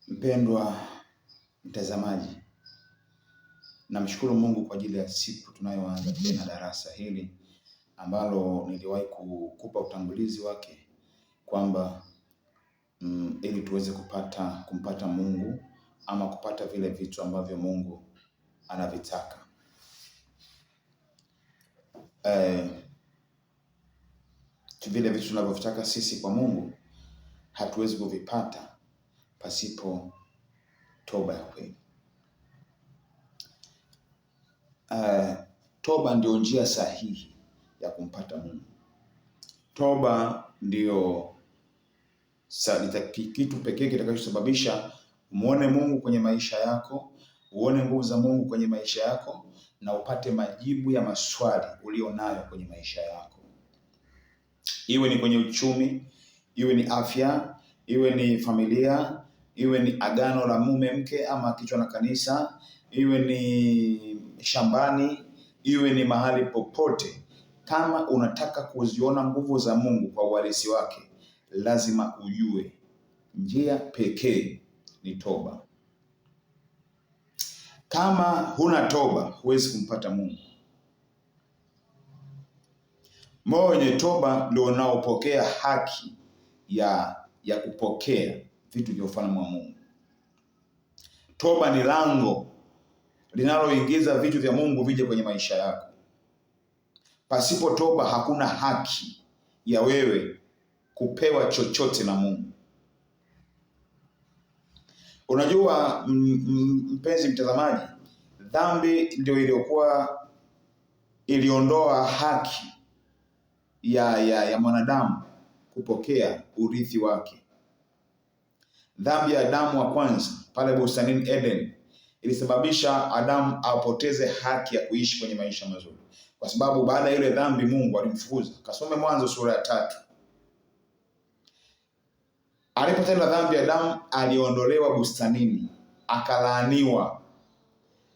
Mpendwa mtazamaji, namshukuru Mungu kwa ajili ya siku tunayoanza tena darasa hili ambalo niliwahi kukupa utangulizi wake kwamba ili tuweze kumpata Mungu ama kupata vile vitu ambavyo Mungu anavitaka. Vile vitu tunavyovitaka sisi kwa Mungu hatuwezi kuvipata pasipo toba ya kweli. Toba ndio njia sahihi ya kumpata Mungu. Toba ndio kitu pekee kitakachosababisha umuone Mungu kwenye maisha yako, uone nguvu za Mungu kwenye maisha yako na upate majibu ya maswali ulionayo kwenye maisha yako. Iwe ni kwenye uchumi, iwe ni afya, iwe ni familia, iwe ni agano la mume mke ama kichwa na kanisa, iwe ni shambani, iwe ni mahali popote. Kama unataka kuziona nguvu za Mungu kwa uhalisi wake, lazima ujue njia pekee ni toba. Kama huna toba, huwezi kumpata Mungu. Moyo wenye toba ndio unaopokea haki ya kupokea vitu vya ufalme wa Mungu. Toba ni lango linaloingiza vitu vya Mungu vije kwenye maisha yako. Pasipo toba hakuna haki ya wewe kupewa chochote na Mungu. Unajua mpenzi mtazamaji, dhambi ndio iliondoa haki ya mwanadamu kupokea urithi wake. Dhambi ya Adamu wa kwanza pale bustanini Eden ilisababisha Adamu apoteze haki ya kuishi kwenye maisha mazuri. Kwa sababu baada ya ile dhambi Mungu alimfukuza. Kasome Mwanzo sura ya 3. Alipotenda dhambi Adamu aliondolewa bustanini, akalaaniwa.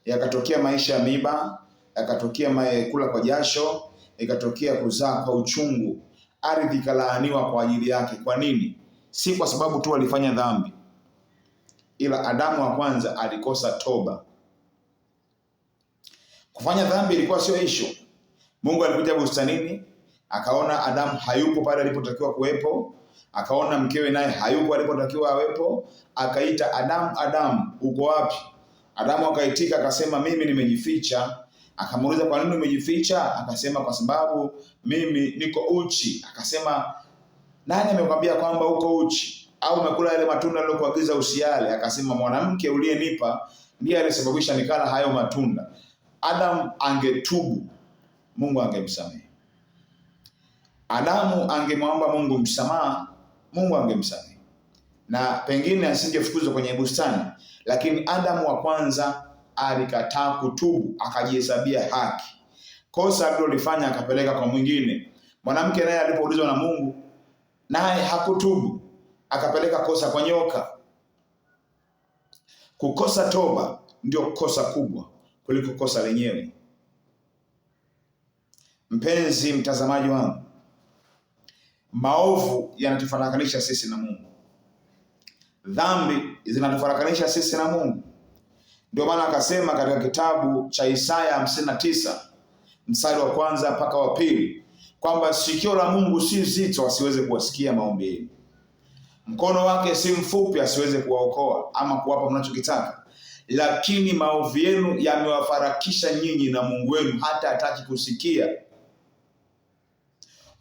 Yakatokea maisha ya miba, yakatokea kula kwa jasho, ikatokea kuzaa kwa uchungu. Ardhi ikalaaniwa kwa ajili yake. Kwa nini? Si kwa sababu tu alifanya dhambi, ila Adamu wa kwanza alikosa toba. Kufanya dhambi ilikuwa sio issue. Mungu alikuja bustanini, akaona Adamu hayupo pale alipotakiwa kuwepo, akaona mkewe naye hayupo alipotakiwa awepo, akaita Adamu, Adamu, uko wapi? Adamu akaitika akasema, mimi nimejificha. Akamuuliza, kwa nini umejificha? Akasema, kwa sababu mimi niko uchi. Akasema, nani amekwambia kwamba uko uchi? Au umekula yale matunda aliyokuagiza usiale? Akasema, mwanamke uliyenipa ndiye alisababisha nikala hayo matunda. Adamu angetubu, Mungu angemsamehe. Adamu angemwomba Mungu msamaha, Mungu angemsamehe. Na pengine asingefukuzwa kwenye bustani, lakini Adamu wa kwanza alikataa kutubu, akajihesabia haki. Kosa alilofanya akapeleka kwa mwingine. Mwanamke naye alipoulizwa na Mungu, naye hakutubu, akapeleka kosa kwa nyoka. Kukosa toba ndio kosa kubwa kuliko kosa lenyewe. Mpenzi mtazamaji wangu, maovu yanatufarakanisha sisi na Mungu. Dhambi zinatufarakanisha sisi na Mungu. Ndio maana akasema katika kitabu cha Isaya 59 mstari wa 1 mpaka wa 2 kwamba sikio la Mungu si zito asiweze kuwasikia maombi yenu, mkono wake si mfupi asiweze kuwaokoa ama kuwapa mnachokitaka, lakini maovu yenu yamewafarakisha nyinyi na Mungu wenu, hata hataki kusikia.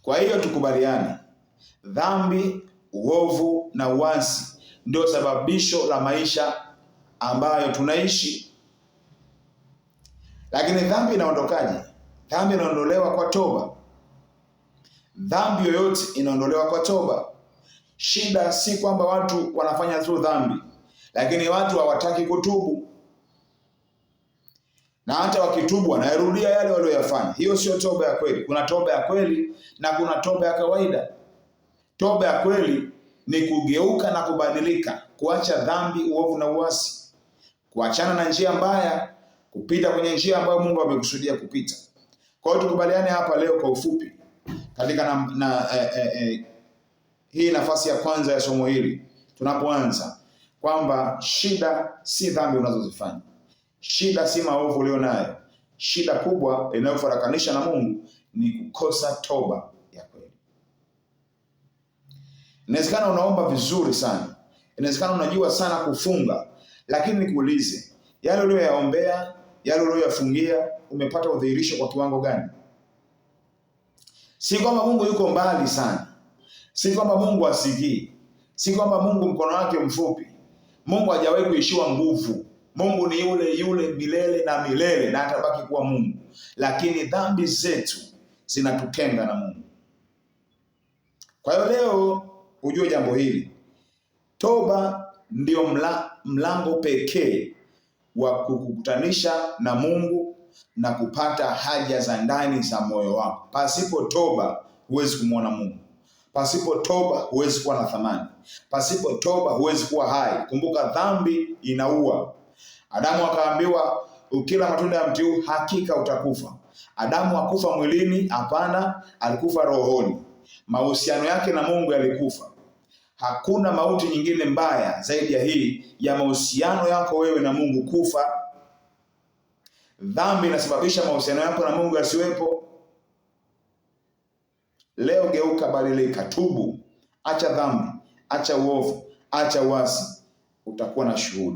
Kwa hiyo tukubaliane, dhambi, uovu na uasi ndio sababisho la maisha ambayo tunaishi. Lakini dhambi inaondokaje? Dhambi inaondolewa kwa toba. Dhambi yoyote inaondolewa kwa toba. Shida si kwamba watu wanafanya tu dhambi, lakini watu hawataki kutubu. Na hata wakitubu wanarudia yale waliyofanya. Hiyo sio toba ya kweli. Kuna toba ya kweli na kuna toba ya kawaida. Toba ya kweli ni kugeuka na kubadilika, kuacha dhambi, uovu na uasi, kuachana na njia mbaya, kupita kwenye njia ambayo Mungu amekusudia kupita. Kwa hiyo tukubaliane hapa leo kwa ufupi katika hii nafasi ya kwanza ya somo hili. Tunapoanza, kwamba shida si dhambi unazozifanya, shida si maovu ulio nayo. Shida kubwa inayofarakanisha na Mungu ni kukosa toba ya kweli. Inawezekana unaomba vizuri sana, inawezekana unajua sana kufunga, lakini nikuulize, yale uliyoyaombea, yale uliyoyafungia, umepata udhihirisho kwa kiwango gani? Si kwamba Mungu yuko mbali sana, si kwamba Mungu asikii, si kwamba Mungu mkono wake mfupi. Mungu hajawahi kuishiwa nguvu. Mungu ni yule yule milele na milele, na atabaki kuwa Mungu. Lakini dhambi zetu zinatutenga na Mungu. Kwa hiyo leo ujue jambo hili. Toba ndio mlango pekee wa kukutanisha na Mungu na kupata haja za ndani za moyo wako. Pasipo toba huwezi kumwona Mungu. Pasipo toba huwezi kuwa na thamani. Pasipo toba huwezi kuwa hai. Kumbuka, dhambi inaua. Adamu akaambiwa ukila matunda ya mti huu hakika utakufa. Adamu hakufa mwilini, hapana, alikufa rohoni. Mahusiano yake na Mungu yalikufa. Hakuna mauti nyingine mbaya zaidi ya hii, ya mahusiano yako wewe na Mungu kufa. Dhambi inasababisha mahusiano yako na Mungu yasiwepo. Leo geuka, badilika, tubu, acha dhambi, acha uovu, acha uasi, utakuwa na shuhuda.